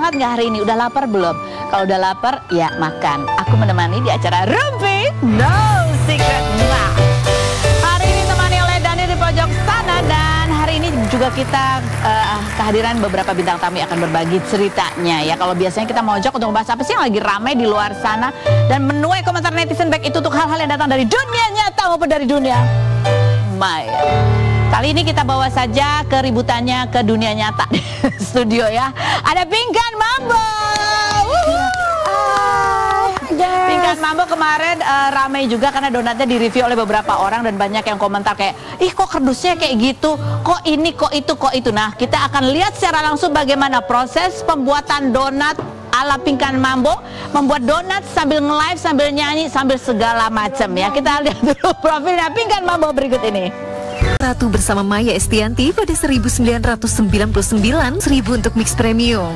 semangat nggak hari ini? Udah lapar belum? Kalau udah lapar, ya makan. Aku menemani di acara Rumpi No Secret. Nah, hari ini temani oleh Dani di pojok sana, dan hari ini juga kita kehadiran beberapa bintang tamu yang akan berbagi ceritanya ya. Kalau biasanya kita mojok untuk membahas apa sih yang lagi ramai di luar sana dan menuai komentar netizen, baik itu untuk hal-hal yang datang dari dunia nyata maupun dari dunia maya. Kali ini kita bawa saja keributannya ke dunia nyata di studio ya. Ada Pinkan Mambo. Pinkan Mambo kemarin ramai juga karena donatnya direview oleh beberapa orang dan banyak yang komentar kayak, ih kok kardusnya kayak gitu, kok ini, kok itu, kok itu. Nah, kita akan lihat secara langsung bagaimana proses pembuatan donat ala Pinkan Mambo, membuat donat sambil nge-live, sambil nyanyi, sambil segala macam ya. Kita lihat dulu profilnya Pinkan Mambo berikut ini. Ratu bersama Maya Estianti pada 1999, 1000 untuk mix premium.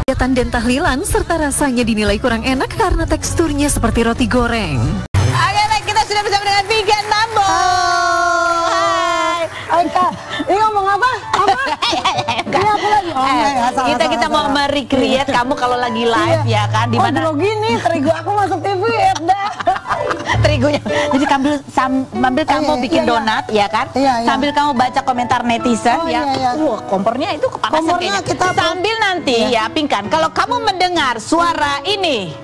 Kegiatan dan tahlilan serta rasanya dinilai kurang enak karena teksturnya seperti roti goreng. Oke, baik, kita sudah bersama dengan Pinkan Mambo. Hai Kak, ini ngomong apa? Ini aku lagi. Kita mau merecreate kamu kalau lagi live ya kan, di mana gini, terigu aku masuk TV ya dah. Terigunya. Jadi sambil kamu bikin donat ya kan? Sambil kamu baca komentar netizen ya. Wah, kompornya itu kepanasan kayaknya. Sambil nanti ya Pinkan, kalau kamu mendengar suara ini,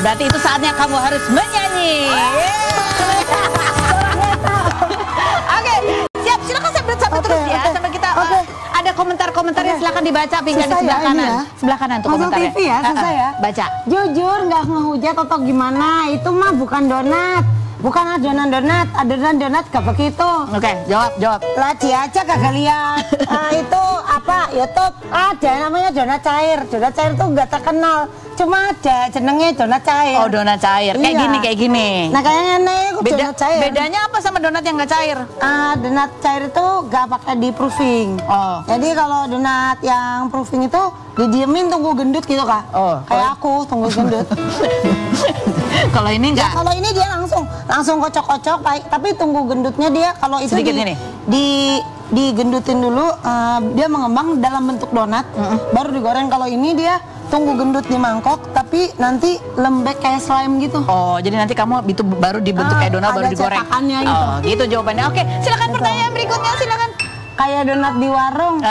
berarti itu saatnya kamu harus menyanyi. Oke, siap, silakan sambil terus ya. Sambil kita ada komentar-komentarnya, silakan dibaca Pinkan di sebelah kanan. Sebelah kanan tuh komentarnya. TV ya, susah ya. Baca. Jujur nggak ngehujat atau gimana? Itu mah bukan donat. Bukan adonan donat gak begitu. Oke, jawab. Lagi aja kagak lihat. Itu apa? YouTube ada namanya donat cair. Donat cair tuh nggak terkenal. Cuma ada jenengnya donat cair. Oh, donat cair. Kayak gini. Nah, kayaknya nih donat cair. Bedanya apa sama donat yang nggak cair? Donat cair itu nggak pakai di proofing. Oh. Jadi kalau donat yang proofing itu didiemin tunggu gendut gitu Kak. Oh. Kayak aku tunggu gendut. Kalau ini enggak. Ya, kalau ini dia langsung kocok-kocok, tapi tunggu gendutnya dia. Kalau itu sedikit ini. Digendutin dulu, dia mengembang dalam bentuk donat, baru digoreng. Kalau ini dia tunggu gendut di mangkok, tapi nanti lembek kayak slime gitu. Oh, jadi nanti kamu itu baru dibentuk kayak donat, baru digoreng. Gitu. Oh, gitu jawabannya. Oke, silakan pertanyaan berikutnya, silakan. Kayak donat di warung.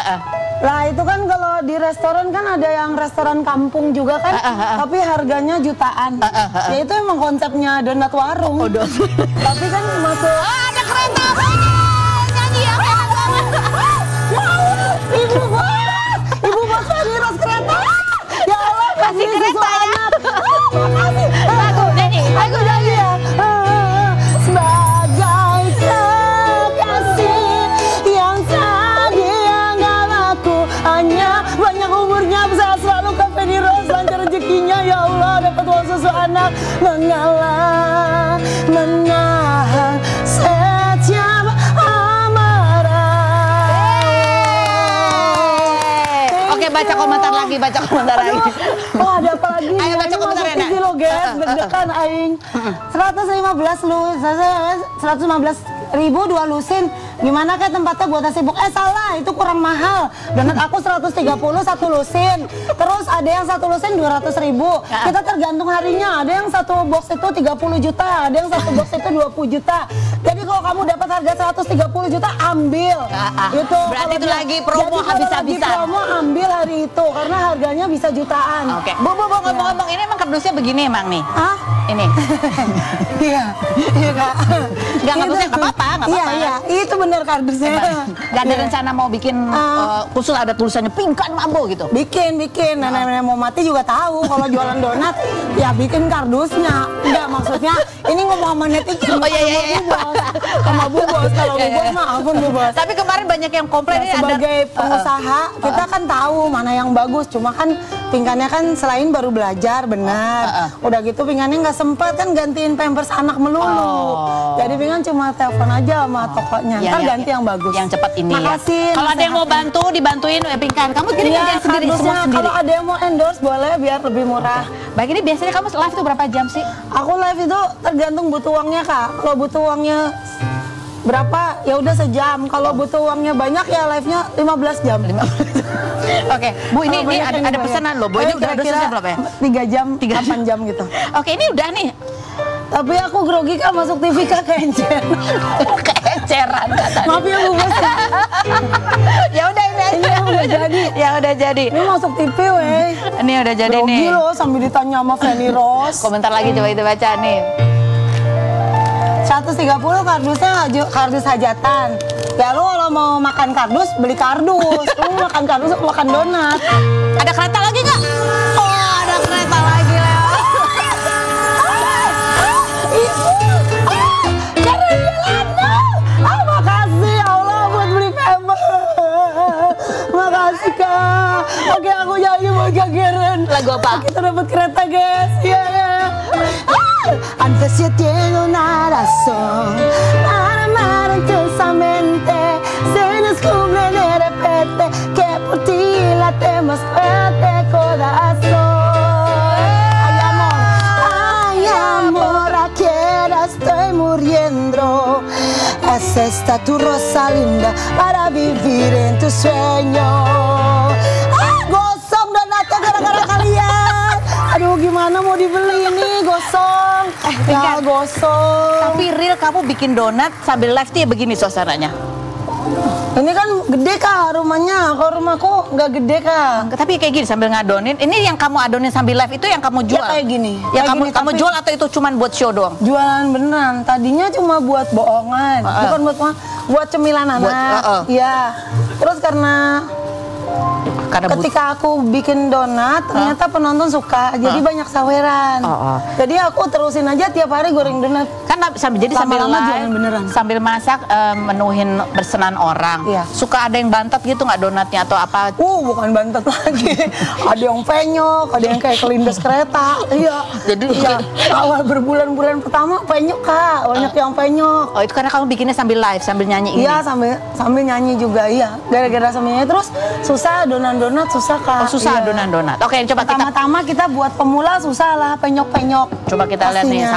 Lah itu kan kalau di restoran kan ada yang restoran kampung juga kan, tapi harganya jutaan. Ya itu emang konsepnya donat warung. Tapi kan masuk. Ada kereta. Nyanyi ya. Ibu bos di ras kereta. Ya Allah, kasih kereta ya. Makasih. Lagu nyanyi ya. Sebagai kekasih yang tadi anggap aku hanya banyak umurnya, bisa selalu ke Feniros, lancar rezekinya ya Allah, dapat uang susu anak, mengalah menahan setiap amarah. Oke, baca komentar lagi. Oh, ada apa lagi? Ayo baca komentarnya. Ini lo guys, deg-degan aing. 115.000 2 lusin. Gimana kayak tempatnya buat sibuk? Salah, itu kurang mahal. Donat aku 130 1 lusin. Terus ada yang 1 lusin 200.000. Kita tergantung harinya. Ada yang 1 box itu 30 juta, ada yang 1 box itu 20 juta. Jadi kalau kamu dapat harga 130 juta, ambil. Itu berarti itu lagi promo habis-habisan. Promo ambil hari itu karena harganya bisa jutaan. Oke. Bu, ngomong-ngomong, ini emang kardusnya begini emang nih? Ini. Iya Kak. Nggak kardusnya nggak apa-apa. Iya, itu bener kardusnya. Gak ada rencana mau bikin khusus ada tulisannya Pinkan Mambo gitu? Bikin. Nenek-nenek mau mati juga tahu kalau jualan donat ya bikin kardusnya. Enggak, maksudnya ini ngomong sama netizen. Oh iya. Sama Bu Bos, kalau Bu Bos maafun Bu Bos. Tapi kemarin banyak yang komplain ini sebagai pengusaha kita kan tahu mana yang bagus. Cuma kan Pinkannya kan selain baru belajar benar. Udah gitu Pinkannya nggak sempat kan gantiin pampers anak melulu. Jadi Pinkan cuma telepon aja sama tokonya. Ntar ganti yang bagus. Yang cepat ini. Makasih. Kalau ada yang mau bantu dibantuin ya Pinkan. Kamu jadi kerjaan sendiri semua sendiri. Kalau ada yang mau endorse boleh biar lebih murah. Baik, ini biasanya kamu live tuh berapa jam sih? Aku live itu tergantung butuh uangnya Kak. Kalau butuh uangnya berapa? Ya udah sejam. Kalau butuh uangnya banyak ya live-nya 15 jam. Oke, Bu, ini ada pesanan loh, Bu. Ini udah dosisnya berapa ya? 3 jam, 8 jam gitu. Oke, ini udah nih. Tapi aku grogi Kak, masuk TV Kak keencer. Keenceran katanya. Maaf ya Bu Bos. Ya udah ini udah jadi. Ya udah jadi. Ini masuk TV weh. Ini udah jadi grogi nih. Loh sambil ditanya sama Feni Rose. Komentar lagi coba itu baca nih. 130 kardusnya kardus hajatan. Ya lu kalau mau makan kardus beli kardus. Lu mau makan kardus makan donat. Ada kereta lagi nggak? Oh, ada kereta lagi lewat. Makasih ya Allah buat beli paper. Makasih Kak. Oke, aku nyanyi buat Kak Geren. Lagu apa? Kita dapat kereta guys. Iya ya. Antes yo tengo una razón para amar intensamente. Se descubre de repente que por ti late más fuerte corazón. Ay amor, aquí estoy muriendo. Es esta tu rosa linda para vivir en tu sueño. Gosong donatnya gara-gara kalian. Aduh, gimana mau dibeli ini gosong? Ya gosong. Tapi real kamu bikin donat sambil live tuh ya begini suasananya. Ini kan gede Kak rumahnya. Kalau rumahku nggak gede Kak. Tapi kayak gini sambil ngadonin. Ini yang kamu adonin sambil live itu yang kamu jual. Ya kayak gini. Ya kayak kamu jual atau itu cuman buat show doang? Jualan beneran. Tadinya cuma buat bohongan. Bukan buat cemilan anak. Iya. Terus karena ketika aku bikin donat, ternyata penonton suka, jadi banyak saweran. Jadi aku terusin aja tiap hari goreng donat. Kan sambil Lama-lama live, jualan beneran. sambil masak, menuhin pesanan orang. Iya. Suka ada yang bantet gitu nggak donatnya atau apa? Bukan bantet lagi. Ada yang penyok, ada yang kayak kelindes kereta. Iya. Jadi awal berbulan-bulan pertama penyok Kak, banyak yang penyok. Oh, itu karena kamu bikinnya sambil live, sambil nyanyi ini. Iya, sambil nyanyi juga, iya. Gara-gara sambil nyanyi terus susah donat susah Kak. Oh, susah donat. Oke, coba pertama-tama kita buat pemula susah lah, penyok-penyok. Coba kita lihat nih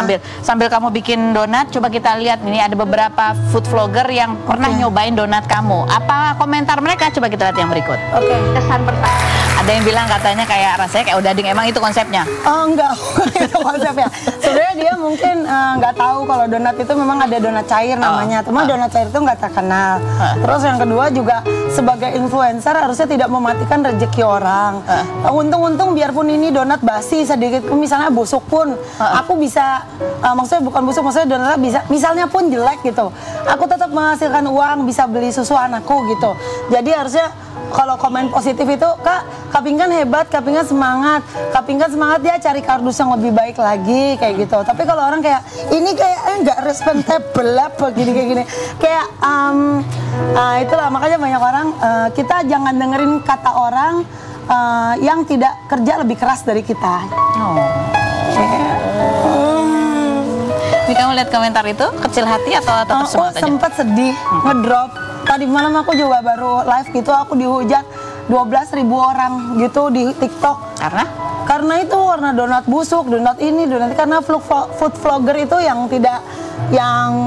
sambil kamu bikin donat, coba kita lihat ini ada beberapa food vlogger yang pernah nyobain donat kamu. Apa komentar mereka? Coba kita lihat yang berikut. Oke. Kesan pertama. Ada yang bilang katanya kayak rasanya kayak udading. Emang itu konsepnya? Oh, enggak, itu konsepnya. Sebenarnya dia mungkin nggak tahu kalau donat itu memang ada donat cair namanya. Cuma donat cair itu nggak terkenal. Terus yang kedua juga sebagai influencer harusnya tidak mematikan rezeki orang. Untung-untung biarpun ini donat basi sedikit, misalnya busuk pun, aku bisa, maksudnya bukan busuk, maksudnya donatnya bisa, misalnya pun jelek gitu, aku tetap menghasilkan uang, bisa beli susu anakku gitu. Jadi harusnya kalau komen positif itu, Kak Pinkan hebat, Kak Pinkan semangat, Kak Pinkan semangat ya cari kardus yang lebih baik lagi kayak gitu. Tapi kalau orang kayak ini kayak nggak respectable apa gini kayak itulah makanya banyak orang kita jangan dengerin kata orang yang tidak kerja lebih keras dari kita. Ini kamu lihat komentar itu kecil hati atau tetap semangat aja? Sempat sedih, ngedrop. Tadi malam aku juga baru live gitu, aku dihujat 12.000 orang gitu di TikTok. Karena itu warna donat busuk, donat ini, donat karena food vlogger itu yang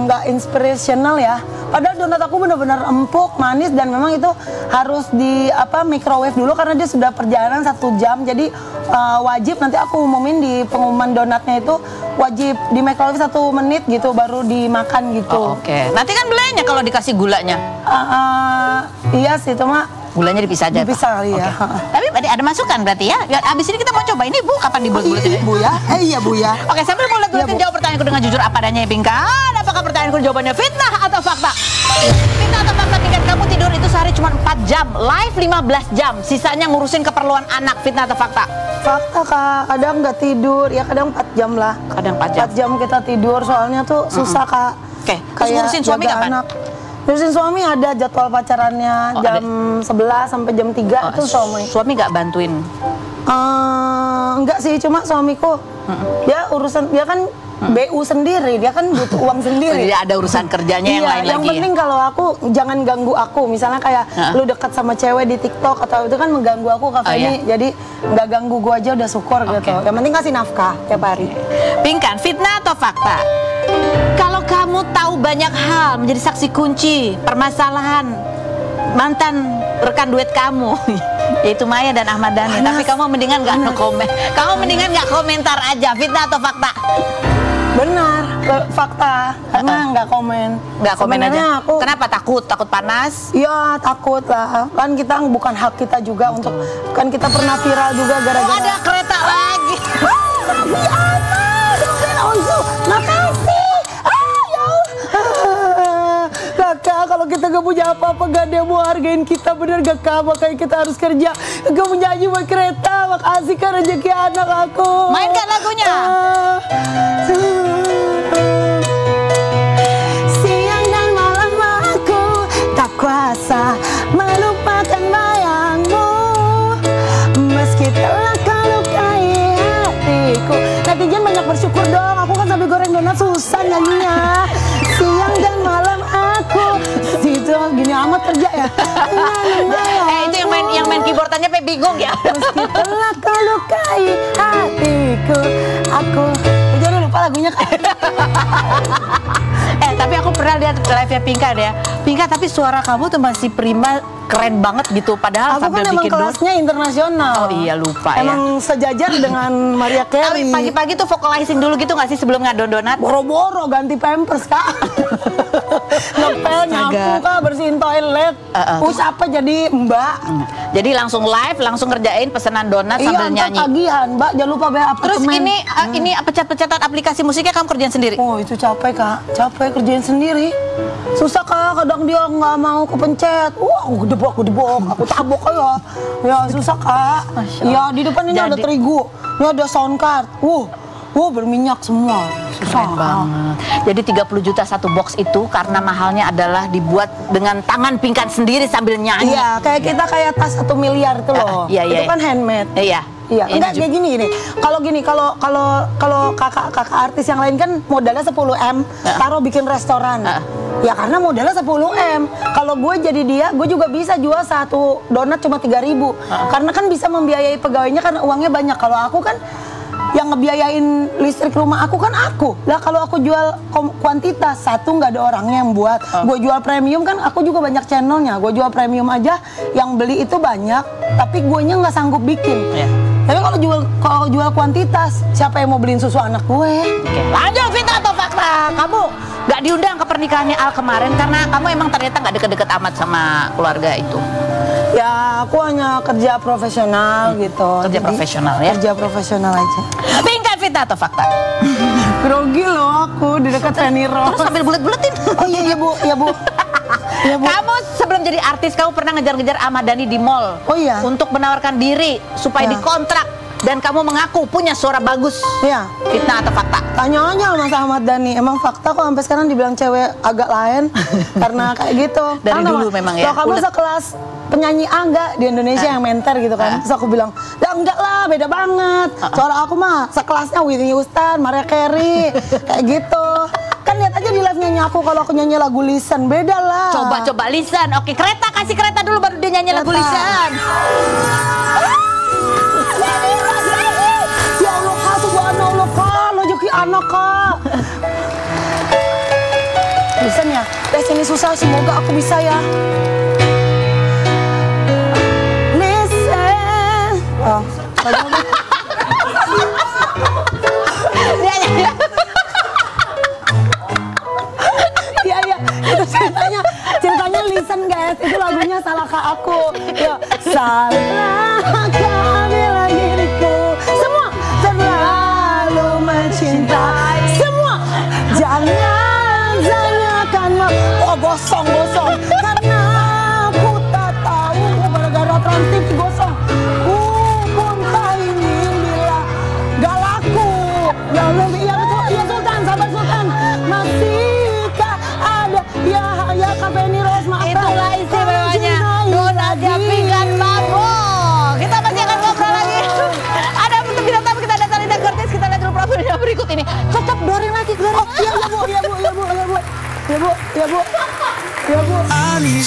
nggak inspirational ya. Padahal donat aku benar-benar empuk, manis dan memang itu harus di microwave dulu karena dia sudah perjalanan 1 jam. Jadi wajib nanti aku umumin di pengumuman donatnya itu wajib di microwave 1 menit gitu baru dimakan gitu. Oke. Nanti kan belanya kalau dikasih gulanya. Iya sih, itu mah gulanya dipisah aja. Dipisah kali ya. Tapi ada masukan berarti ya. Abis ini kita mau coba ini Bu, kapan dibuat-buatin? Bu ya? Iya Bu ya. Oke, sambil bulat-bulatin jawab pertanyaanku dengan jujur apa adanya ya Pinkan. Apakah pertanyaanku jawabannya fitnah atau fakta? Fitnah atau fakta Pinkan? Kamu tidur itu sehari cuma 4 jam, live 15 jam, sisanya ngurusin keperluan anak. Fitnah atau fakta? Fakta Kak, kadang nggak tidur, ya kadang 4 jam lah. Kadang 4 jam. 4 jam kita tidur, soalnya tuh susah Kak. Oke, terus ngurusin suami kapan? Ngurusin suami ada jadwal pacarannya jam 11 sampai jam 3 itu suami. Suami nggak bantuin? Enggak sih, cuma suamiku dia urusan, dia kan BU sendiri, dia kan butuh uang sendiri. Jadi ada urusan kerjanya yang lain yang lagi. penting kalau aku jangan ganggu aku. Misalnya kayak lu dekat sama cewek di TikTok atau itu kan mengganggu aku Kak Feni. Jadi nggak ganggu gua aja udah syukur gitu. Yang penting kasih nafkah tiap hari. Pinkan, fitnah atau fakta? Kalau kamu tahu banyak hal menjadi saksi kunci permasalahan mantan rekan duet kamu yaitu Maya dan Ahmad Dhani, tapi kamu mendingan nggak komen. Kamu mendingan nggak komentar aja. Fitnah atau fakta? Benar, fakta. Karena nggak komen. Nggak komen Sebenarnya aja. aku, Kenapa takut? Takut panas? ya takut lah. Kan kita bukan hak kita juga untuk, kan kita pernah viral juga Oh, gara-gara. ada kereta lagi. Makasih. Kakak, kalau kita gak punya apa-apa, gak ada yang mau hargain kita, bener gak Kak? Makanya kita harus kerja. Gak punya aja buat kereta, makasih Kak rezeki anak aku. Mainkan lagunya. Siang dan malam aku tak kuasa melupakan bayangmu, meski telah kau lukai hatiku. Netizen banyak bersyukur dong, aku kan sampai goreng donat susah nyanyinya. Siang dan malam aku situ gini amat kerja ya. Itu yang main keyboardannya pe bingung ya. Meski telah kau lukai hatiku, aku jadi lupa lagunya Kak. Tapi aku pernah lihat live-nya Pinka ya. Pinka, tapi suara kamu tuh masih prima, keren banget gitu. Padahal Aku sambil kan emang bikin kelasnya internasional. Oh iya, lupa ya. Emang sejajar dengan Maria Tapi Carey. pagi-pagi tuh vocalizing dulu gitu nggak sih sebelum ngadon donat? Boro-boro ganti pampers Kak. Ngepel, nyapu Kak, bersihin toilet. Apa jadi Mbak. Jadi langsung live, langsung ngerjain pesanan donat sambil Iya, nyanyi. tagihan Mbak, jangan lupa bayar Terus apartemen. ini pecat-pecatan aplikasi musiknya kamu kerjain sendiri? Oh itu capek Kak, capek kerjain sendiri. Susah Kak, kadang dia nggak mau kepencet. Wah, aku gedebok, aku tabok aja. Ya susah Kak. Ya di depan ini ada terigu, ini ada sound card. Berminyak semua. Susah. Keren banget. Jadi 30 juta satu box itu karena mahalnya adalah dibuat dengan tangan Pinkan sendiri sambil nyanyi. Iya, kayak kita kayak tas 1 miliar itu loh. Iya, Itu kan handmade. Iya. Iya, enggak kayak gini. Kalau kakak artis yang lain kan modalnya 10M, taruh bikin restoran. Ya karena modalnya 10M. Kalau gue jadi dia, gue juga bisa jual satu donat cuma 3.000. Karena kan bisa membiayai pegawainya karena uangnya banyak. Kalau aku kan yang ngebiayain listrik rumah aku kan aku. Lah kalau aku jual kuantitas, satu nggak ada orangnya yang buat. Gue jual premium kan aku juga banyak channelnya. Gue jual premium aja yang beli itu banyak, tapi guenya nggak sanggup bikin. Tapi kalau jual kuantitas, siapa yang mau beliin susu anak gue? Oke, lanjut fitnah atau fakta? Kamu nggak diundang ke pernikahannya Al kemarin karena kamu emang ternyata nggak deket-deket amat sama keluarga itu. Ya aku hanya kerja profesional gitu. Kerja profesional ya? Kerja profesional aja. Pinkan, fitnah atau fakta? Grogi loh aku di dekat Reni Rose. Terus sambil bulet-buletin. Oh iya Bu. Ya Bu. Kamu sebelum jadi artis, kamu pernah ngejar-ngejar Ahmad Dhani di mall. Oh iya. Untuk menawarkan diri supaya dikontrak. Dan kamu mengaku punya suara bagus. Iya. Fitnah atau fakta? Tanya aja Mas Ahmad Dhani. Emang fakta kok sampai sekarang dibilang cewek agak lain karena kayak gitu. Dari dulu memang ya. Kalau kamu sekelas penyanyi Angga di Indonesia yang menter gitu kan. Terus aku bilang, "Ya enggak lah, beda banget. Suara aku mah sekelasnya Whitney Houston, Maria Carey." Kayak gitu. Kan lihat aja di live nyanyi aku kalau aku nyanyi lagu Listen, beda lah. Coba Lisan. Oke, kereta, kasih kereta dulu baru dia nyanyi lagu Lisan. Ya Allah Kak, subhanallah Kak, rezeki anak Kak. Listen ya, tes ini susah, semoga aku bisa ya. Listen. Oh, Iya, itu ceritanya Listen guys, itu lagunya salah Kak aku. Ya, salah bila diriku semua terlalu mencintai semua. Jangan tanyakan gosong karena aku tak tahu gara-gara Trans TV gosong. Ku pun tak ingin bila gak laku. Ya lebih ya betul, ya Sultan, sabar Sultan. Masihkah ada ya Kak Feni Rose, maafkan. Itulah istimewanya donatnya Pinkan Mambo. Kita masih akan ngobrol lagi. Ada bintang tamu kita datang di Curtis. Kita lihat dulu profilnya berikut ini. Cocok dorin lagi. Bu, ya Bu. Ya Bu.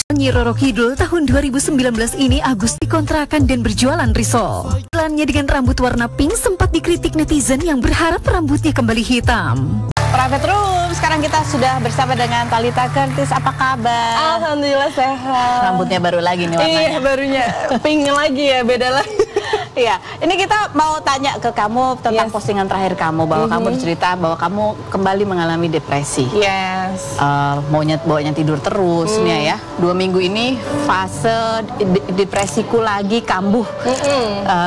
Penyanyi Roro Kidul tahun 2019 ini Agus dikontrakan dan berjualan risol. Iklannya dengan rambut warna pink sempat dikritik netizen yang berharap rambutnya kembali hitam. Private Room, sekarang kita sudah bersama dengan Thalita Curtis. Apa kabar? Alhamdulillah sehat. Rambutnya baru lagi nih warnanya. Iya, barunya pink lagi ya, beda lagi. Iya, ini kita mau tanya ke kamu tentang postingan terakhir kamu bahwa kamu cerita bahwa kamu kembali mengalami depresi. Yes. Bawanya tidur terus nih ya. 2 minggu ini fase depresiku lagi kambuh.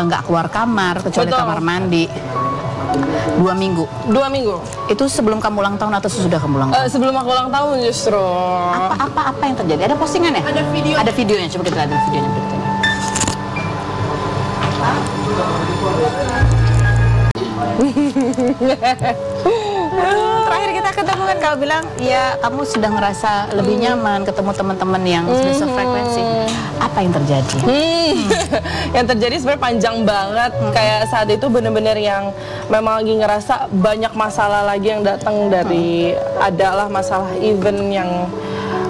Nggak keluar kamar kecuali Betul. kamar mandi. 2 minggu. 2 minggu. Itu sebelum kamu ulang tahun atau sesudah kamu ulang tahun? Sebelum aku ulang tahun justru. Apa yang terjadi? Ada postingannya? Ada video. Ada videonya. Coba kita lihat videonya berikut ini. Terakhir kita ketemu kan kau bilang ya kamu sudah ngerasa lebih nyaman ketemu teman-teman yang sudah sefrekuensi. Apa yang terjadi? Yang terjadi sebenarnya panjang banget. Kayak saat itu bener-bener yang memang lagi ngerasa banyak masalah lagi yang datang dari adalah masalah event yang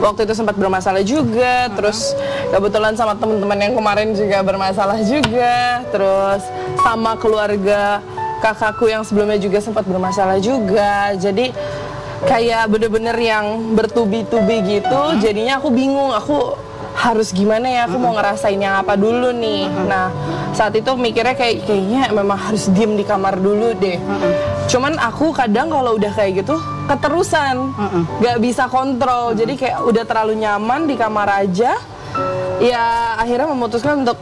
waktu itu sempat bermasalah juga, terus kebetulan sama teman-teman yang kemarin juga bermasalah juga, terus sama keluarga kakakku yang sebelumnya juga sempat bermasalah juga. Jadi kayak bener-bener yang bertubi-tubi gitu, jadinya aku bingung, aku harus gimana ya, aku mau ngerasain yang apa dulu nih. Nah saat itu mikirnya kayaknya memang harus diem di kamar dulu deh. Cuman aku kadang kalau udah kayak gitu keterusan, gak bisa kontrol. Jadi kayak udah terlalu nyaman di kamar aja, ya akhirnya memutuskan untuk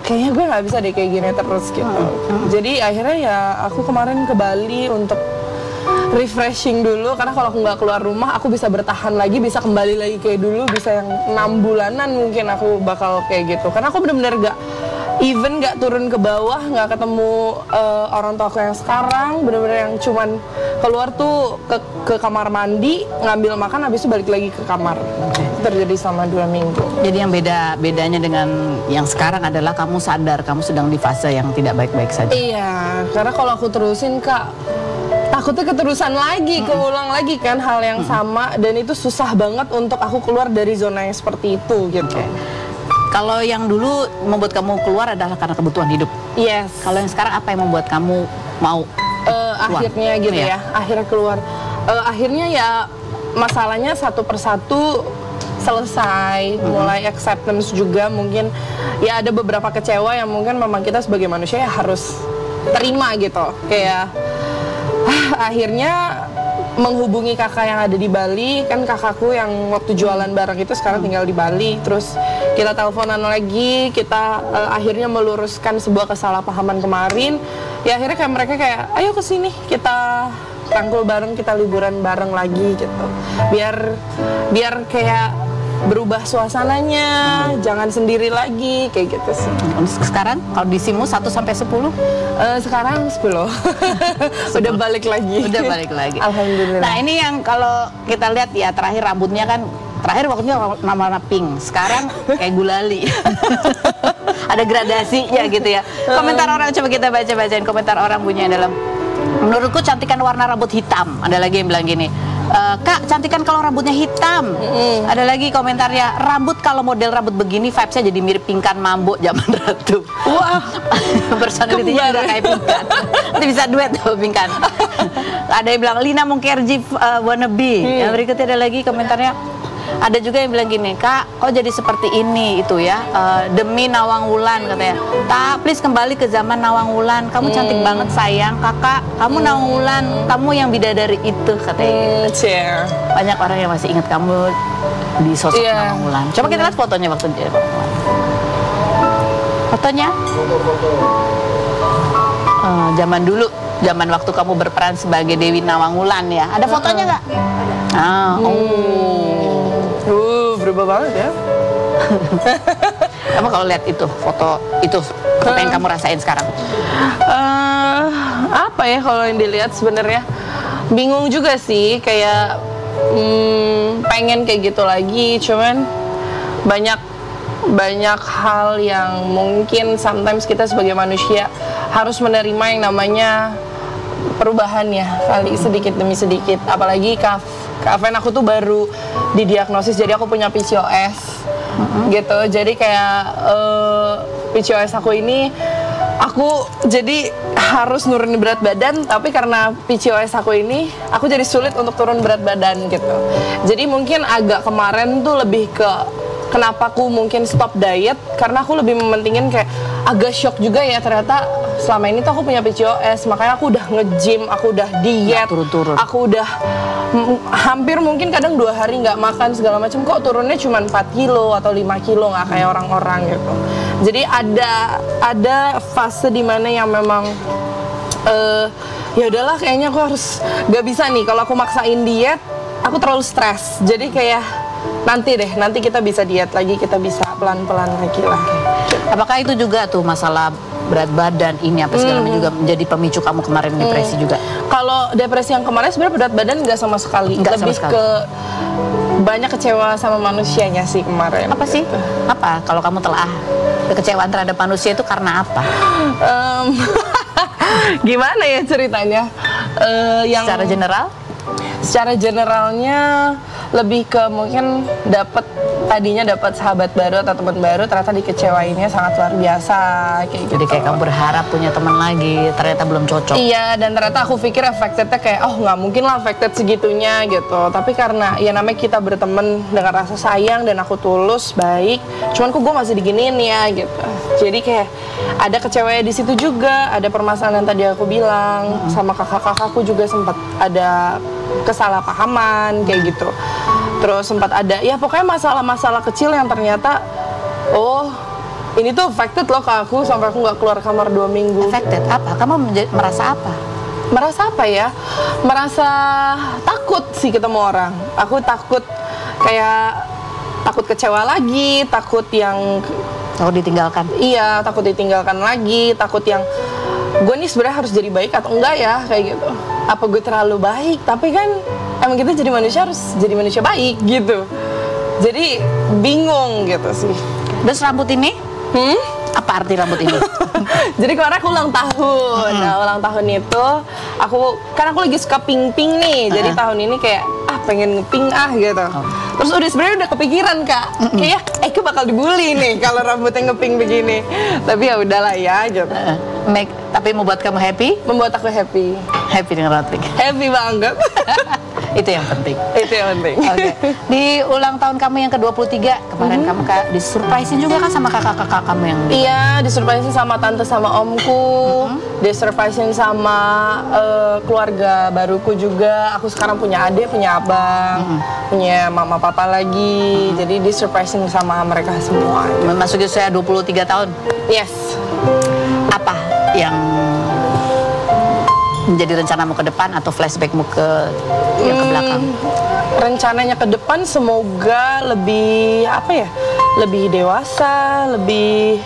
kayaknya gue gak bisa deh kayak gini terus gitu. Jadi akhirnya ya aku kemarin ke Bali untuk refreshing dulu, karena kalau aku nggak keluar rumah aku bisa bertahan lagi, bisa kembali lagi kayak dulu, bisa yang 6 bulanan mungkin aku bakal kayak gitu. Karena aku bener-bener gak turun ke bawah, nggak ketemu orang tua aku yang sekarang, bener-bener yang cuman keluar tuh ke kamar mandi, ngambil makan, habis itu balik lagi ke kamar. Terjadi selama 2 minggu. Jadi yang bedanya dengan yang sekarang adalah kamu sadar kamu sedang di fase yang tidak baik-baik saja. Iya, karena kalau aku terusin Kak, takutnya keterusan lagi, keulang lagi kan hal yang sama, dan itu susah banget untuk aku keluar dari zona yang seperti itu gitu. Kalau yang dulu membuat kamu keluar adalah karena kebutuhan hidup. Yes. Kalau yang sekarang apa yang membuat kamu mau akhirnya gitu ya, akhirnya keluar. Akhirnya ya masalahnya satu persatu selesai, mulai acceptance juga, mungkin ya ada beberapa kecewa yang mungkin memang kita sebagai manusia ya harus terima gitu. Kayak akhirnya menghubungi kakak yang ada di Bali, kan kakakku yang waktu jualan barang itu sekarang tinggal di Bali. Terus kita teleponan lagi, kita akhirnya meluruskan sebuah kesalahpahaman kemarin. Ya akhirnya kayak mereka kayak, ayo kesini kita rangkul bareng, kita liburan bareng lagi gitu. Biar kayak berubah suasananya, jangan sendiri lagi, kayak gitu sih. Sekarang kalau di SIMU 1 sampai 10? Sekarang 10. Udah balik lagi. Udah balik lagi. Alhamdulillah. Nah ini yang kalau kita lihat ya, terakhir rambutnya kan, terakhir waktunya warna pink, sekarang kayak gulali. Ada gradasinya gitu ya. Komentar orang, coba kita bacain komentar orang bunyinya dalam. Menurutku cantikan warna rambut hitam. Ada lagi yang bilang gini, Kak, cantikan kalau rambutnya hitam. Ada lagi komentarnya, rambut kalau model rambut begini vibesnya jadi mirip Pinkan Mambo zaman Ratu. Wah, personality-nya udah kayak Pinkan. Nanti bisa duet tuh Pinkan. Ada yang bilang Lina Mungkerji wannabe. Yang berikutnya ada lagi komentarnya, ada juga yang bilang gini, Kak, kok jadi seperti ini itu ya, demi Nawang Wulan katanya. Tak, please kembali ke zaman Nawang Wulan. Kamu cantik banget sayang, kakak. Kamu Nawang Wulan, kamu yang bidadari itu katanya. Banyak orang yang masih ingat kamu di sosok Nawang Wulan. Coba kita lihat fotonya waktu dia. Fotonya? Zaman dulu, zaman waktu kamu berperan sebagai Dewi Nawang Wulan ya. Ada fotonya nggak? Berubah banget ya. Kamu kalau lihat itu foto yang kamu rasain sekarang? Apa ya kalau yang dilihat sebenarnya bingung juga sih, kayak pengen kayak gitu lagi, cuman banyak hal yang mungkin sometimes kita sebagai manusia harus menerima yang namanya perubahan ya, kali sedikit demi sedikit, apalagi Kak Ven, aku tuh baru didiagnosis, jadi aku punya PCOS gitu. Jadi kayak PCOS aku ini, aku jadi harus nurunin berat badan, tapi karena PCOS aku ini, aku jadi sulit untuk turun berat badan gitu. Jadi mungkin agak kemarin tuh lebih ke kenapa aku mungkin stop diet, karena aku lebih mementingin kayak agak shock juga ya, ternyata selama ini tuh aku punya PCOS, makanya aku udah nge-gym, aku udah diet, turun-turun. aku udah hampir mungkin kadang 2 hari nggak makan segala macam, kok turunnya cuma 4 kilo atau 5 kilo, nggak kayak orang-orang gitu. Jadi ada fase dimana yang memang ya udahlah, kayaknya aku harus nggak bisa nih kalau aku maksain diet, aku terlalu stres. Jadi kayak nanti kita bisa diet lagi, kita bisa pelan-pelan lagi lah. Apakah itu juga tuh masalah berat badan ini apa segala macam juga menjadi pemicu kamu kemarin depresi juga? Kalau depresi yang kemarin sebenarnya berat badan nggak sama sekali, lebih ke banyak kecewa sama manusianya sih kemarin. Apa sih? Apa? Kalau kamu telah kekecewaan terhadap manusia itu karena apa? Gimana ya ceritanya? Secara general? Secara generalnya lebih ke mungkin tadinya dapat sahabat baru atau teman baru, ternyata dikecewainnya sangat luar biasa kayak gitu. Jadi kayak kamu berharap punya teman lagi, ternyata belum cocok. Iya, dan ternyata aku pikir affectednya kayak nggak mungkin lah affected segitunya gitu. Tapi karena ya namanya kita berteman dengan rasa sayang dan aku tulus baik, cuman kok gue masih diginiin ya gitu. Jadi kayak ada kecewanya di situ juga, ada permasalahan yang tadi aku bilang, sama kakak-kakakku juga sempat ada kesalahpahaman kayak gitu. Terus sempat ada ya pokoknya masalah-masalah kecil yang ternyata ini tuh affected loh ke aku, sampai aku nggak keluar kamar 2 minggu. Affected apa? Kamu merasa apa? Merasa apa ya? Merasa takut sih ketemu orang. Aku takut kecewa lagi, takut ditinggalkan. Iya, takut ditinggalkan lagi, takut yang gue nih sebenarnya harus jadi baik atau enggak ya, kayak gitu. Apa gue terlalu baik? Tapi kan emang kita jadi manusia harus jadi manusia baik gitu. Jadi bingung gitu sih. Terus rambut ini? Apa arti rambut ini? Jadi kemarin aku ulang tahun. Nah, ulang tahun itu kan aku lagi suka pink-pink nih. Jadi tahun ini kayak pengen nge-pink gitu. Terus sebenarnya udah kepikiran Kak. Kayak aku bakal dibully nih kalau rambutnya nge-pink begini. Tapi ya udahlah ya gitu. Tapi membuat kamu happy? Membuat aku happy. Happy dengan rambut pink. Happy banget. Itu yang penting. Itu yang penting. Oke. Di ulang tahun kamu yang ke-23 kemarin kamu disurprisein juga kan sama kakak-kakak kamu yang Iya, disurprisein sama tante sama omku. Disurprisein sama keluarga baruku juga. Aku sekarang punya adik, punya abang, punya mama papa lagi. Jadi disurprisein sama mereka semua. Memasuki usia 23 tahun. Yes. Apa yang menjadi rencanamu ke depan atau flashbackmu yang ke belakang? Rencananya ke depan semoga lebih lebih dewasa, lebih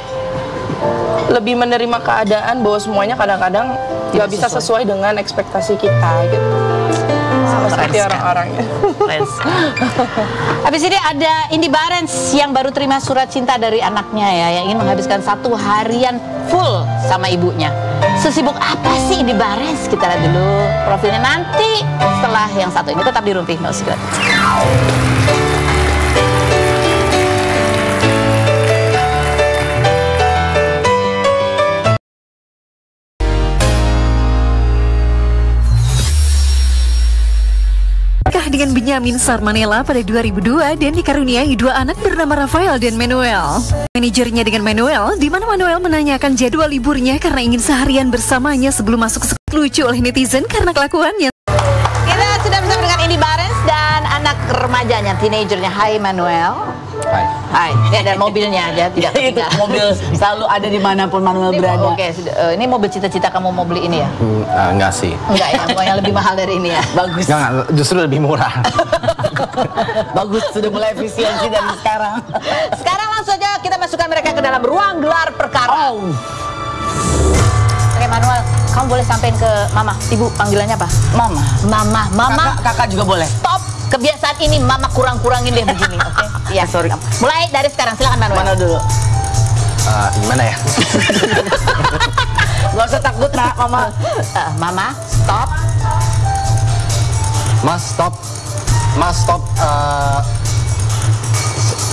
menerima keadaan bahwa semuanya kadang-kadang nggak bisa sesuai dengan ekspektasi kita gitu. Sama seperti orang-orangnya. Habis ini ada Indy Barens yang baru terima surat cinta dari anaknya ya, yang ingin menghabiskan 1 harian full sama ibunya. Sesibuk apa sih Indy Barens? Kita lihat dulu profilnya nanti setelah yang satu ini. Tetap di Rumpi No Secret. Dengan Benyamin Sarmanella pada 2002 dan dikaruniai 2 anak bernama Rafael dan Manuel. Manajernya dengan Manuel, di mana Manuel menanyakan jadwal liburnya karena ingin seharian bersamanya sebelum masuk sekolah. Lucu oleh netizen karena kelakuannya. Kita sudah bersama dengan Indy Barens dan anak remajanya, teenagernya. Hai Manuel. Hai. Ya, dan mobilnya aja tidak Itu mobil selalu ada dimanapun Manuel berada. Oke, ini mobil cita-cita kamu mau beli ini ya? Enggak sih. Enggak ya, mau yang lebih mahal dari ini ya? Bagus. Enggak, justru lebih murah. Bagus, sudah mulai efisiensi dari sekarang. Sekarang langsung aja kita masukkan mereka ke dalam ruang gelar perkara. Oke Manuel, kamu boleh sampein ke Mama. Ibu panggilannya apa? Mama. Mama. Kakak juga boleh. Stop. Kebiasaan ini Mama kurang-kurangin deh begini, oke? Iya, Sorry. Mulai dari sekarang, silakan Manuel. Mana dulu? Gimana ya? Gak usah takut nak, Mama. Mama, stop. Mas, stop. Mas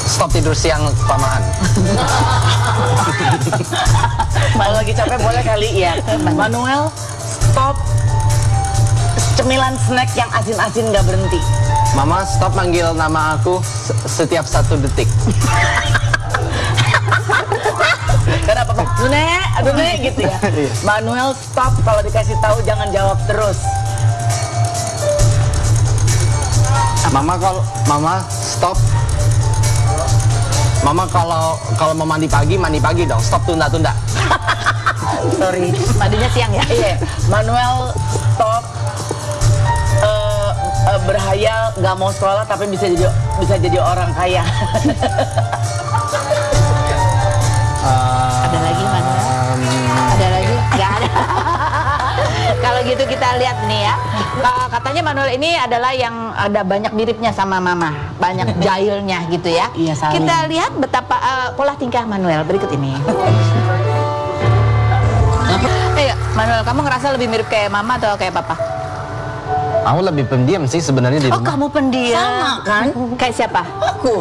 stop tidur siang kelamaan. Kalau lagi capek boleh kali ya. Manuel, stop cemilan snack yang asin-asin nggak berhenti. Mama, stop manggil nama aku setiap 1 detik. Kenapa? Aduh nek gitu ya. Manuel, stop kalau dikasih tahu jangan jawab terus. Mama stop. Mama kalau mau mandi pagi dong. Stop tunda-tunda. Sorry. Mandinya siang ya? Iya. Manuel, stop berhayal nggak mau sekolah tapi bisa jadi orang kaya. Ada lagi Manuel? Ada lagi? Nggak ada. Kalau gitu kita lihat nih ya. Katanya Manuel ini adalah yang ada banyak miripnya sama Mama, banyak jahilnya gitu ya. Iya, saling. Kita lihat betapa pola tingkah Manuel berikut ini. Ayo, Manuel, kamu ngerasa lebih mirip kayak Mama atau kayak Papa? Aku lebih pendiam sih sebenarnya di Oh, rumah. kamu pendiam. Sama kan? Kayak siapa? Aku.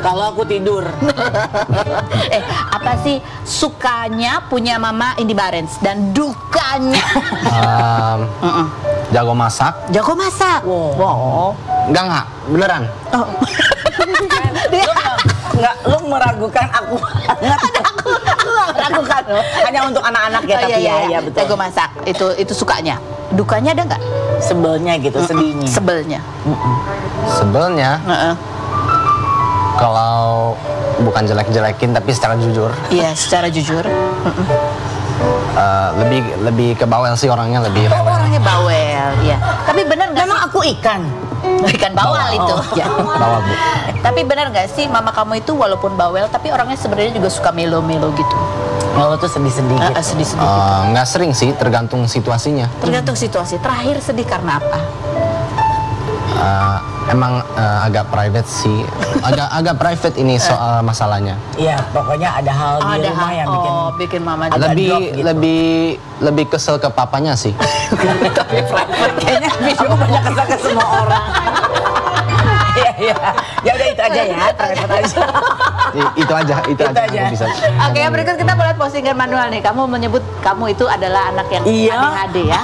Kalau aku tidur. Apa sih sukanya punya Mama Indy Barens dan dukanya? Jago masak. Jago masak. Wow. Enggak, beneran. Oh. Lu meragukan aku. Aku meragukan. Hanya untuk anak-anak ya, tapi ya betul. Jago masak. Itu sukanya. Dukanya ada nggak? Sebelnya gitu, sedihnya. Sebelnya. Sebelnya kalau bukan jelek-jelekin tapi secara jujur. Iya, secara jujur. Lebih ke bawel sih orangnya, lebih Oh, orangnya bawel, iya. Tapi benar nggak? Memang aku ikan. Ikan bawal itu. Ya. bawel, Bu. Tapi benar nggak sih Mama kamu itu walaupun bawel tapi orangnya sebenarnya juga suka melo-melo gitu. Kalau tuh sedih-sedih gitu. Sedih-sedih. Nggak sering sih, tergantung situasinya. Tergantung situasi. Terakhir sedih karena apa? Emang agak private sih, agak private ini soal masalahnya. Iya, pokoknya ada hal di rumah yang bikin Mama agak drop gitu. Lebih kesel ke papanya sih. Tapi private kayaknya aku banyak kesel ke semua orang. Iya. Ya udah itu aja ya, private aja. Itu aja aku bisa. Oke, berikut kita boleh postingan Manuel nih. Kamu menyebut kamu itu adalah anak yang ADHD ya.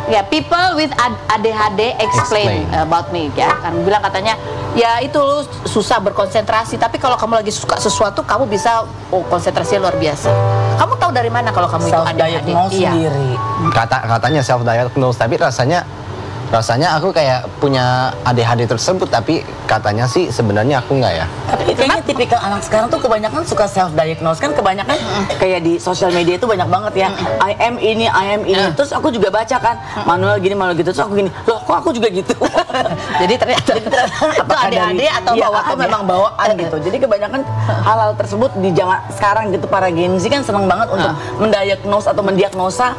Ya, people with ADHD explain about me ya. Kan bilang katanya, ya itu lu susah berkonsentrasi, tapi kalau kamu lagi suka sesuatu, kamu bisa konsentrasinya luar biasa. Kamu tahu dari mana kalau kamu itu ADHD? Self-diagnose sendiri. Katanya self diagnose, tapi rasanya aku kayak punya ADHD tersebut, tapi katanya sih sebenarnya aku nggak ya. Tapi kayaknya tipikal anak sekarang tuh kebanyakan suka self diagnose kan, kebanyakan kayak di sosial media itu banyak banget ya. I am ini. Terus aku juga baca kan, Manuel gini, Manuel gitu. Terus aku gini, loh kok aku juga gitu. Jadi ternyata itu ADHD atau bawaan memang bawaan gitu. Jadi kebanyakan hal-hal tersebut di zaman sekarang gitu, para Gen Z kan senang banget untuk mendiagnos atau mendiagnosa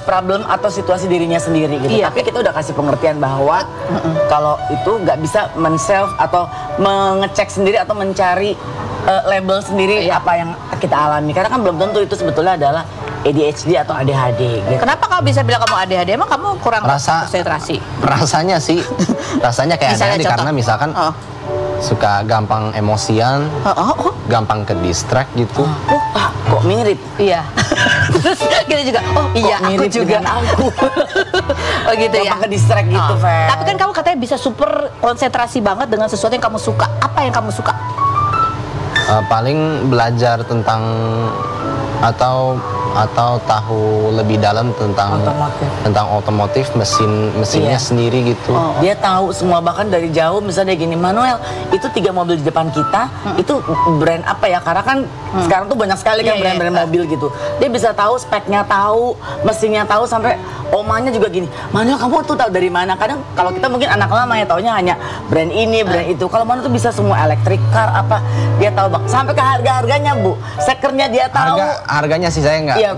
problem atau situasi dirinya sendiri gitu. Iya. Tapi kita udah kasih pengertian bahwa kalau itu nggak bisa men-self atau mengecek sendiri atau mencari label sendiri apa yang kita alami, karena kan belum tentu itu sebetulnya adalah ADHD atau ADHD gitu. Kenapa kamu bisa bilang kamu ADHD? Emang kamu kurang konsentrasi? Rasanya kayak Misalnya ADHD karena misalkan suka gampang emosian, gampang ke distract gitu. Kok mirip? Iya. Terus kita juga, iya aku mirip juga. dengan aku. Oh gitu ya. Gampang ke distract gitu, Fer. Tapi kan kamu katanya bisa super konsentrasi banget dengan sesuatu yang kamu suka. Apa yang kamu suka? Paling belajar tentang atau tahu lebih dalam tentang otomotif, mesinnya sendiri gitu. Dia tahu semua, bahkan dari jauh misalnya gini, Manuel itu 3 mobil di depan kita itu brand apa ya, karena kan sekarang tuh banyak sekali kan brand-brand mobil gitu. Dia bisa tahu speknya, tahu mesinnya, tahu sampai omanya juga gini, Manuel kamu tuh tahu dari mana? Kadang kalau kita mungkin anak lama ya taunya hanya brand ini, brand itu. Kalau Manuel tuh bisa semua, electric car apa dia tahu bang, sampai ke harga-harganya Bu, sekernya dia tahu. Harganya sih saya nggak. Iya,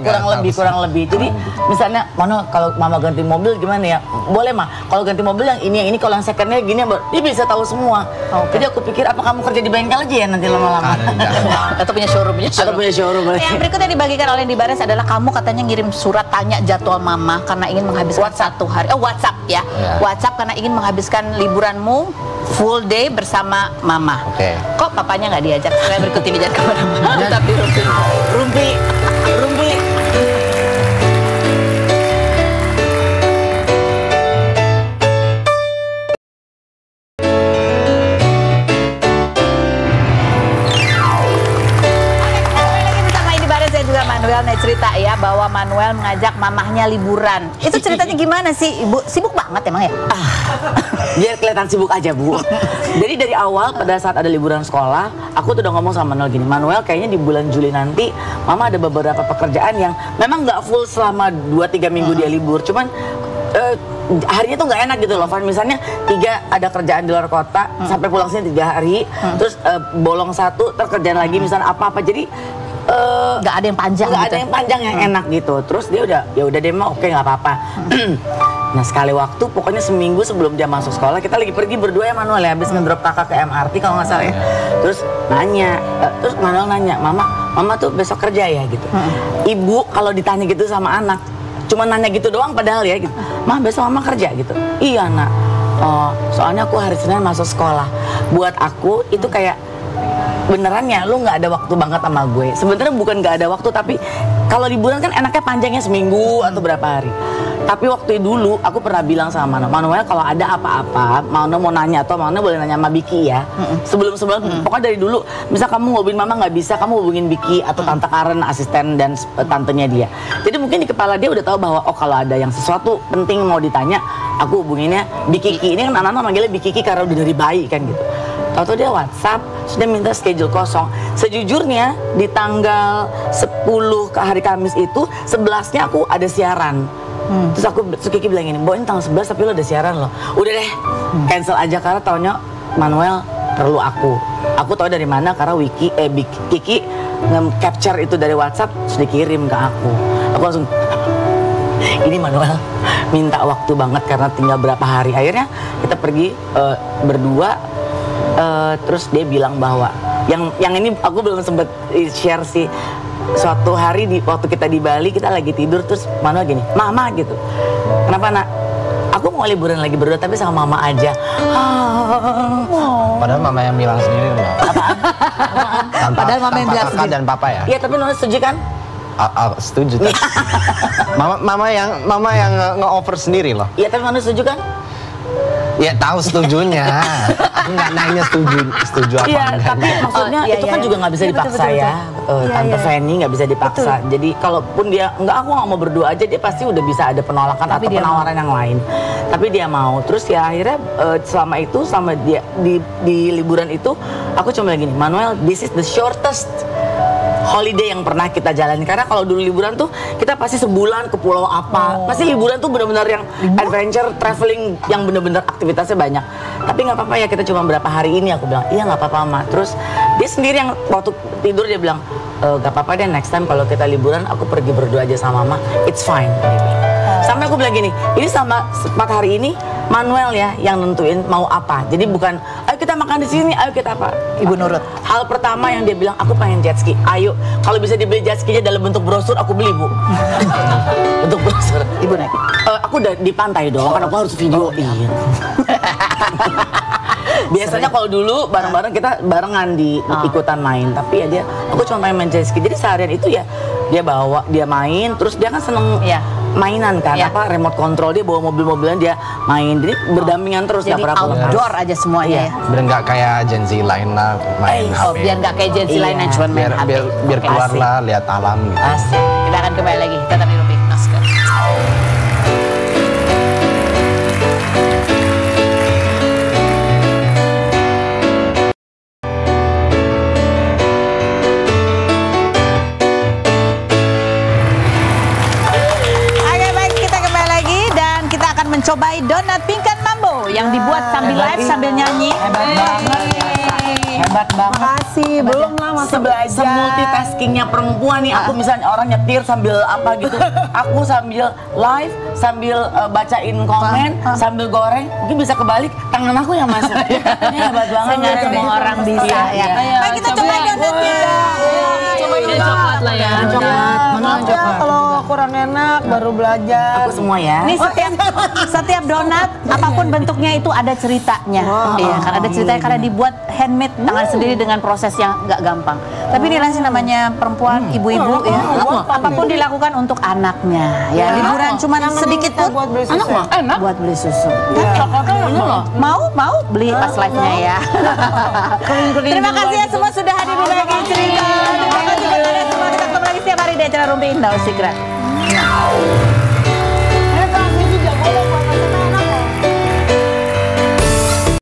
kurang lebih. Jadi misalnya Manuel kalau mama ganti mobil gimana ya? Boleh mah. Kalau ganti mobil yang ini, kalau yang secondnya gini, dia bisa tahu semua. Jadi aku pikir apa kamu kerja di bengkel aja ya nanti lama-lama? Atau punya showroom? Atau punya showroom. Yang berikut yang dibagikan oleh Indy Barens adalah kamu katanya ngirim surat tanya jadwal Mama karena karena ingin menghabiskan satu hari. Oh, WhatsApp ya. WhatsApp karena ingin menghabiskan liburanmu full day bersama mama. Oke. Kok papanya nggak diajak? Saya berikut ini jangan kemana-mana. Tetap di Rumpi. Manuel cerita ya bahwa Manuel mengajak mamahnya liburan. Itu ceritanya gimana sih, Ibu? Sibuk banget emang ya? Biar kelihatan sibuk aja, Bu. Jadi dari awal pada saat ada liburan sekolah, aku tuh udah ngomong sama Manuel gini, Manuel kayaknya di bulan Juli nanti Mama ada beberapa pekerjaan yang memang nggak full selama 2-3 minggu dia libur. Cuman harinya tuh nggak enak gitu loh, Van. Misalnya 3 ada kerjaan di luar kota, sampai pulang sini 3 hari, terus bolong 1, terus kerjaan lagi misalnya apa-apa. Jadi nggak ada yang panjang nggak gitu. ada yang panjang yang enak gitu. Terus dia udah deh mah oke nggak apa-apa. Nah sekali waktu pokoknya seminggu sebelum dia masuk sekolah kita lagi pergi berdua ya Manuel ya, habis ngedrop kakak ke MRT kalau nggak salah ya. Terus Manuel nanya, mama tuh besok kerja ya gitu. Ibu kalau ditanya gitu sama anak cuma nanya gitu doang padahal ya gitu, mah besok mama kerja gitu. Iya nak, soalnya aku hari Senin masuk sekolah. Buat aku itu kayak beneran ya, lu nggak ada waktu banget sama gue. Sebenarnya bukan nggak ada waktu, tapi kalau liburan kan enaknya panjangnya seminggu atau berapa hari. Tapi waktu dulu aku pernah bilang sama Manuel kalau ada apa-apa, Manuel mau nanya atau Manuel boleh nanya sama Biki ya. Sebelum pokoknya dari dulu, misal kamu hubungin Mama nggak bisa, kamu hubungin Biki atau Tante Karen, asisten dan tantenya dia. Jadi mungkin di kepala dia udah tahu bahwa oh kalau ada yang sesuatu penting mau ditanya, aku hubunginnya Biki. Ini kan anak-anak manggilnya Biki karena udah dari bayi kan gitu. Tahu dia WhatsApp, sudah minta schedule kosong. Sejujurnya di tanggal 10 ke hari Kamis itu 11-nya aku ada siaran. Terus Kiki bilang ini, Bo ini tanggal 11 tapi lo ada siaran loh. Udah deh, cancel aja karena taunya Manuel perlu aku. Aku tahu dari mana karena Kiki nge-capture itu dari WhatsApp sudah dikirim ke aku. Aku langsung ini Manuel minta waktu banget karena tinggal berapa hari. Akhirnya kita pergi berdua. Terus dia bilang bahwa yang ini aku belum sempet share sih. Suatu hari waktu kita di Bali kita lagi tidur terus Manuel gini, Mama gitu, kenapa nak? Aku mau liburan lagi berdua tapi sama Mama aja. Padahal Mama yang bilang sendiri loh. Padahal Mama yang bilang kakak dan Papa ya. Iya tapi Nona setuju kan? Setuju. Mama yang nge-offer sendiri loh. Iya tapi Nona setuju kan? Ya tahu setujunya. Aku nggak nanya setuju apa iya, enggak. tapi maksudnya itu kan juga nggak bisa dipaksa ya. Tante Fanny nggak bisa dipaksa. Jadi kalaupun dia aku nggak mau berdua aja, dia pasti udah bisa ada penolakan atau penawaran yang lain. Tapi dia mau. Terus ya akhirnya selama dia di liburan itu aku cuma lagi nih, Manuel, this is the shortest holiday yang pernah kita jalani. Karena kalau dulu liburan tuh kita pasti sebulan ke pulau apa. Pasti liburan tuh benar-benar yang adventure, traveling yang benar-benar aktivitasnya banyak. Tapi nggak apa-apa ya, kita cuma berapa hari ini. Aku bilang, iya nggak apa-apa Ma. Terus dia sendiri yang waktu tidur dia bilang, nggak apa-apa deh, next time kalau kita liburan aku pergi berdua aja sama Mama, it's fine. Sampai aku bilang gini, ini sama 4 hari ini Manuel ya yang nentuin mau apa. Jadi bukan, ayo kita makan di sini, ayo kita apa. Ibu nurut. Hal pertama yang dia bilang, aku pengen jet ski. Ayo, kalau bisa dibeli jet ski-nya dalam bentuk brosur, aku beli Bu. Bentuk brosur. Ibu naik. Aku udah di pantai dong, kan aku harus videoin. Biasanya kalau dulu bareng-bareng kita barengan di ikutan main, tapi ya aku cuma main jet ski. Jadi seharian itu ya dia main, terus dia kan seneng mainan kan, remote control, dia bawa mobil-mobilan dia main, jadi berdampingan terus. Jadi outdoor aja semuanya ya. Biar nggak kayak Gen Z lain lah main HP. Biar nggak kayak Gen Z lain yang cuma main HP. Biar keluar lah, lihat alam gitu. Asik. Kita akan kembali lagi, tetap di Rumpi Masker. Mencobai donat pingkan mambo yang dibuat sambil live sambil nyanyi. Hebat banget. Hebat banget. Makasih, belum lah masih belajar. Semultitaskingnya perempuan nih. Aku misalnya orang nyetir sambil apa gitu. Aku sambil live, sambil bacain komen, sambil goreng. Mungkin bisa kebalik, tangan aku yang masuk. Ini hebat banget. Nggak semua orang bisa ya. Nah, kita coba donatnya. Cobain coklat lah ya. Coklat. Mana Maaf ya kalau kurang enak baru belajar. Aku semua ya. Nih setiap donat apapun bentuknya itu ada ceritanya. Iya, kan ada ceritanya karena dibuat handmade tangan sendiri dengan proses yang nggak gampang. Tapi inilah sih namanya perempuan, ibu-ibu ya. Apapun dilakukan untuk anaknya. Ya, liburan cuma sedikit pun buat beli susu. Enak. buat beli susu. Coklatnya enak loh. Mau beli pas live-nya ya. Terima kasih ya semua sudah hadir berbagi cerita. Terima kasih kepada semua, kita ketemu lagi setiap hari di acara Rumpi No Secret.